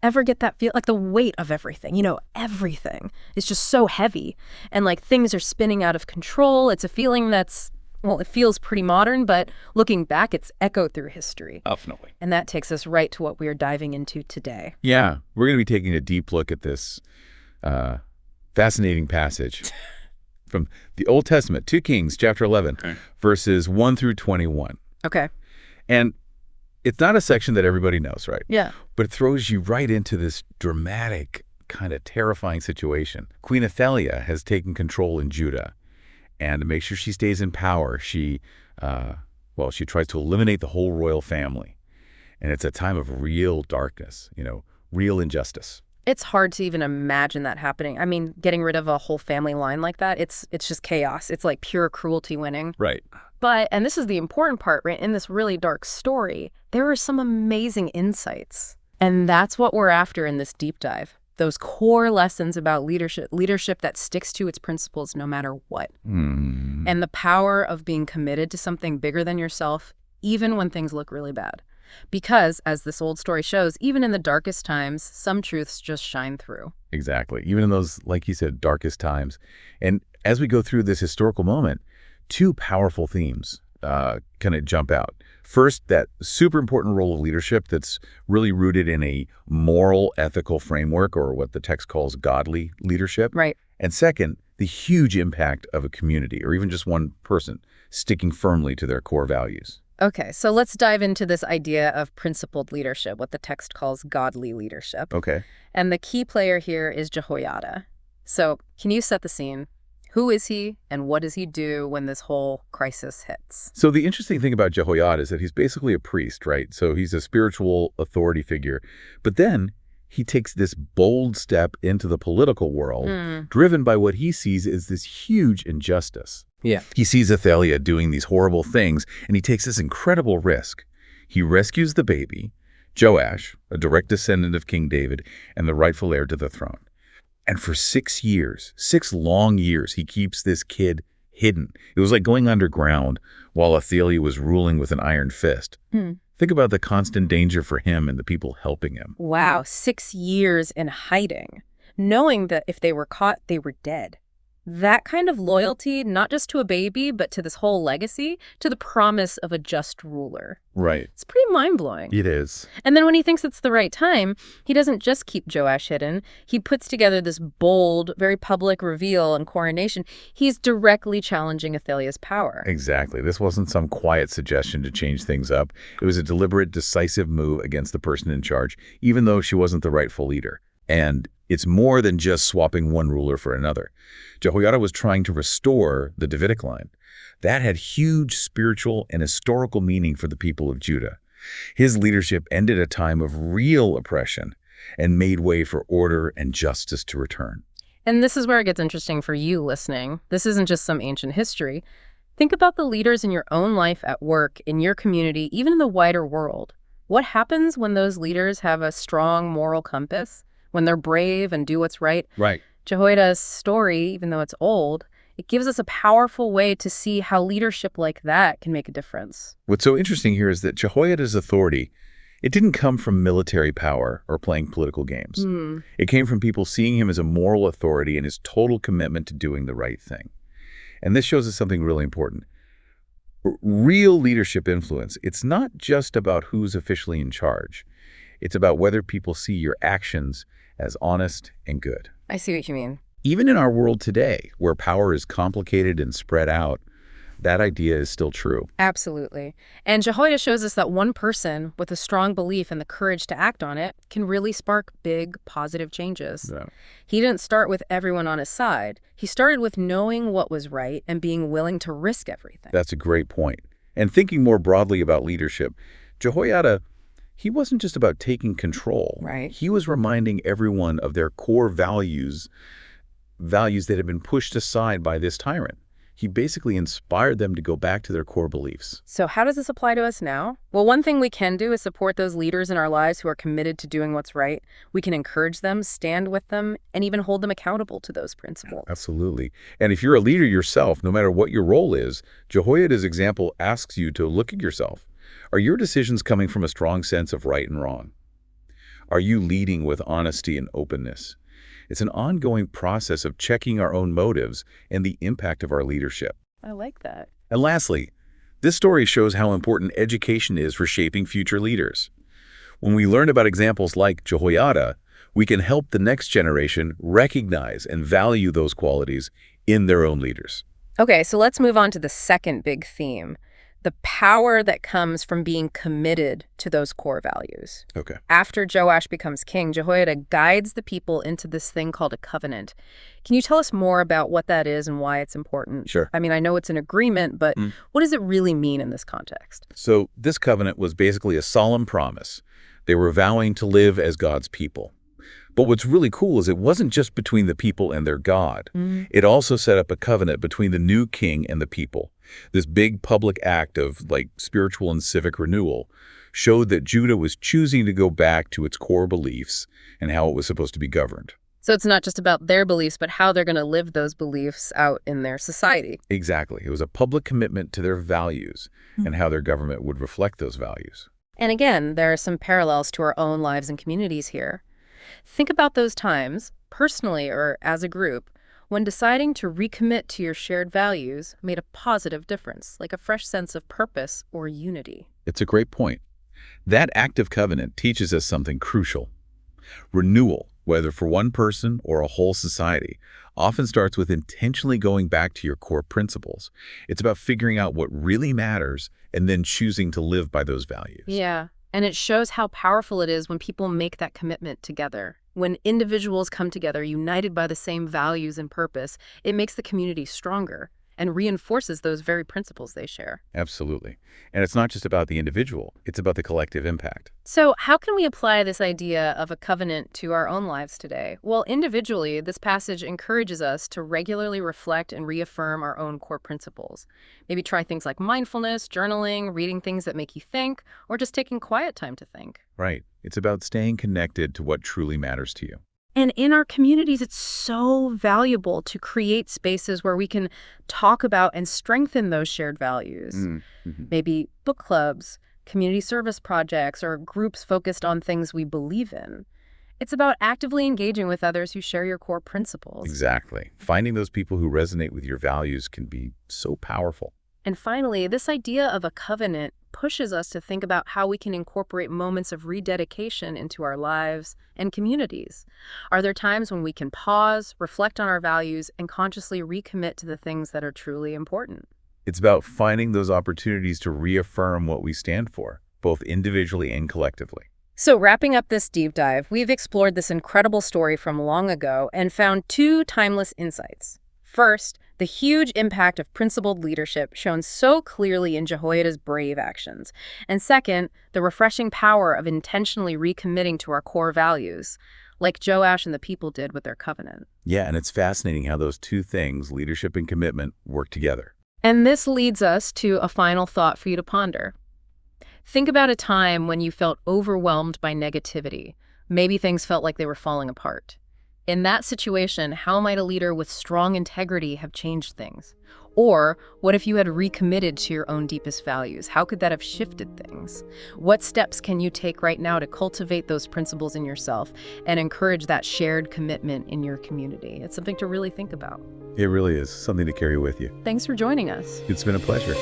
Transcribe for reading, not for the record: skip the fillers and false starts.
ever get that feel, like the weight of everything, everything is just so heavy and like things are spinning out of control. It's a feeling that's, well, it feels pretty modern, but looking back, it's echoed through history. Definitely. And that takes us right to what we are diving into today. Yeah, we're going to be taking a deep look at this fascinating passage from the Old Testament, 2 Kings, chapter 11, verses 1 through 21. Okay. And it's not a section that everybody knows, right? Yeah. But it throws you right into this dramatic, kind of terrifying situation. Queen Athaliah has taken control in Judah. And to make sure she stays in power, she tries to eliminate the whole royal family. And it's a time of real darkness, real injustice. It's hard to even imagine that happening. I mean, getting rid of a whole family line like that, it's just chaos. It's like pure cruelty winning. Right. But, and this is the important part, right, in this really dark story, there are some amazing insights. And that's what we're after in this deep dive. Those core lessons about leadership that sticks to its principles no matter what. And the power of being committed to something bigger than yourself, even when things look really bad. Because, as this old story shows, even in the darkest times, some truths just shine through. Exactly. Even in those, like you said, darkest times. And as we go through this historical moment, 2 powerful themes kind of jump out. First, that super important role of leadership that's really rooted in a moral, ethical framework, or what the text calls godly leadership. Right. And second, the huge impact of a community, or even just one person, sticking firmly to their core values. Okay, so let's dive into this idea of principled leadership, what the text calls godly leadership. Okay. And the key player here is Jehoiada. So can you set the scene? Who is he, and what does he do when this whole crisis hits? So the interesting thing about Jehoiada is that he's basically a priest, right? So he's a spiritual authority figure. But then he takes this bold step into the political world, driven by what he sees as this huge injustice. Yeah. He sees Athaliah doing these horrible things, and he takes this incredible risk. He rescues the baby, Joash, a direct descendant of King David, and the rightful heir to the throne. And for 6 years, 6 long years, he keeps this kid hidden. It was like going underground while Athaliah was ruling with an iron fist. Think about the constant danger for him and the people helping him. Wow, 6 years in hiding, knowing that if they were caught, they were dead. That kind of loyalty, not just to a baby, but to this whole legacy, to the promise of a just ruler. Right. It's pretty mind-blowing. It is. And then when he thinks it's the right time, he doesn't just keep Joash hidden. He puts together this bold, very public reveal and coronation. He's directly challenging Athaliah's power. Exactly. This wasn't some quiet suggestion to change things up. It was a deliberate, decisive move against the person in charge, even though she wasn't the rightful leader. And it's more than just swapping one ruler for another. Jehoiada was trying to restore the Davidic line. That had huge spiritual and historical meaning for the people of Judah. His leadership ended a time of real oppression and made way for order and justice to return. And this is where it gets interesting for you listening. This isn't just some ancient history. Think about the leaders in your own life, at work, in your community, even in the wider world. What happens when those leaders have a strong moral compass? When they're brave and do what's right? Right. Jehoiada's story, even though it's old, it gives us a powerful way to see how leadership like that can make a difference. What's so interesting here is that Jehoiada's authority, it didn't come from military power or playing political games. It came from people seeing him as a moral authority and his total commitment to doing the right thing. And this shows us something really important. Real leadership influence, it's not just about who's officially in charge. It's about whether people see your actions as honest and good. I see what you mean. Even in our world today, where power is complicated and spread out, that idea is still true. Absolutely. And Jehoiada shows us that one person with a strong belief and the courage to act on it can really spark big, positive changes. Yeah. He didn't start with everyone on his side. He started with knowing what was right and being willing to risk everything. That's a great point. And thinking more broadly about leadership, Jehoiada, he wasn't just about taking control. Right. He was reminding everyone of their core values that had been pushed aside by this tyrant. He basically inspired them to go back to their core beliefs. So how does this apply to us now? Well, one thing we can do is support those leaders in our lives who are committed to doing what's right. We can encourage them, stand with them, and even hold them accountable to those principles. Absolutely. And if you're a leader yourself, no matter what your role is, Jehoiada's example asks you to look at yourself. Are your decisions coming from a strong sense of right and wrong? Are you leading with honesty and openness? It's an ongoing process of checking our own motives and the impact of our leadership. I like that. And lastly, this story shows how important education is for shaping future leaders. When we learn about examples like Jehoiada, we can help the next generation recognize and value those qualities in their own leaders. Okay, so let's move on to the second big theme, the power that comes from being committed to those core values. Okay. After Joash becomes king, Jehoiada guides the people into this thing called a covenant. Can you tell us more about what that is and why it's important? Sure. I mean, I know it's an agreement, but what does it really mean in this context? So this covenant was basically a solemn promise. They were vowing to live as God's people. But what's really cool is it wasn't just between the people and their God. It also set up a covenant between the new king and the people. This big public act of spiritual and civic renewal showed that Judah was choosing to go back to its core beliefs and how it was supposed to be governed. So it's not just about their beliefs, but how they're going to live those beliefs out in their society. Exactly. It was a public commitment to their values and how their government would reflect those values. And again, there are some parallels to our own lives and communities here. Think about those times, personally or as a group, when deciding to recommit to your shared values made a positive difference, like a fresh sense of purpose or unity. It's a great point. That act of covenant teaches us something crucial. Renewal, whether for one person or a whole society, often starts with intentionally going back to your core principles. It's about figuring out what really matters and then choosing to live by those values. Yeah, and it shows how powerful it is when people make that commitment together. When individuals come together united by the same values and purpose, it makes the community stronger and reinforces those very principles they share. Absolutely. And it's not just about the individual, it's about the collective impact. So how can we apply this idea of a covenant to our own lives today? Well, individually, this passage encourages us to regularly reflect and reaffirm our own core principles. Maybe try things like mindfulness, journaling, reading things that make you think, or just taking quiet time to think. Right. It's about staying connected to what truly matters to you. And in our communities, it's so valuable to create spaces where we can talk about and strengthen those shared values. Maybe book clubs, community service projects, or groups focused on things we believe in. It's about actively engaging with others who share your core principles. Exactly. Finding those people who resonate with your values can be so powerful. And finally, this idea of a covenant pushes us to think about how we can incorporate moments of rededication into our lives and communities. Are there times when we can pause, reflect on our values, and consciously recommit to the things that are truly important? It's about finding those opportunities to reaffirm what we stand for, both individually and collectively. So wrapping up this deep dive, we've explored this incredible story from long ago and found two timeless insights. First, the huge impact of principled leadership shown so clearly in Jehoiada's brave actions. And second, the refreshing power of intentionally recommitting to our core values, like Joash and the people did with their covenant. Yeah, and it's fascinating how those two things, leadership and commitment, work together. And this leads us to a final thought for you to ponder. Think about a time when you felt overwhelmed by negativity. Maybe things felt like they were falling apart. In that situation, how might a leader with strong integrity have changed things? Or what if you had recommitted to your own deepest values? How could that have shifted things? What steps can you take right now to cultivate those principles in yourself and encourage that shared commitment in your community? It's something to really think about. It really is something to carry with you. Thanks for joining us. It's been a pleasure.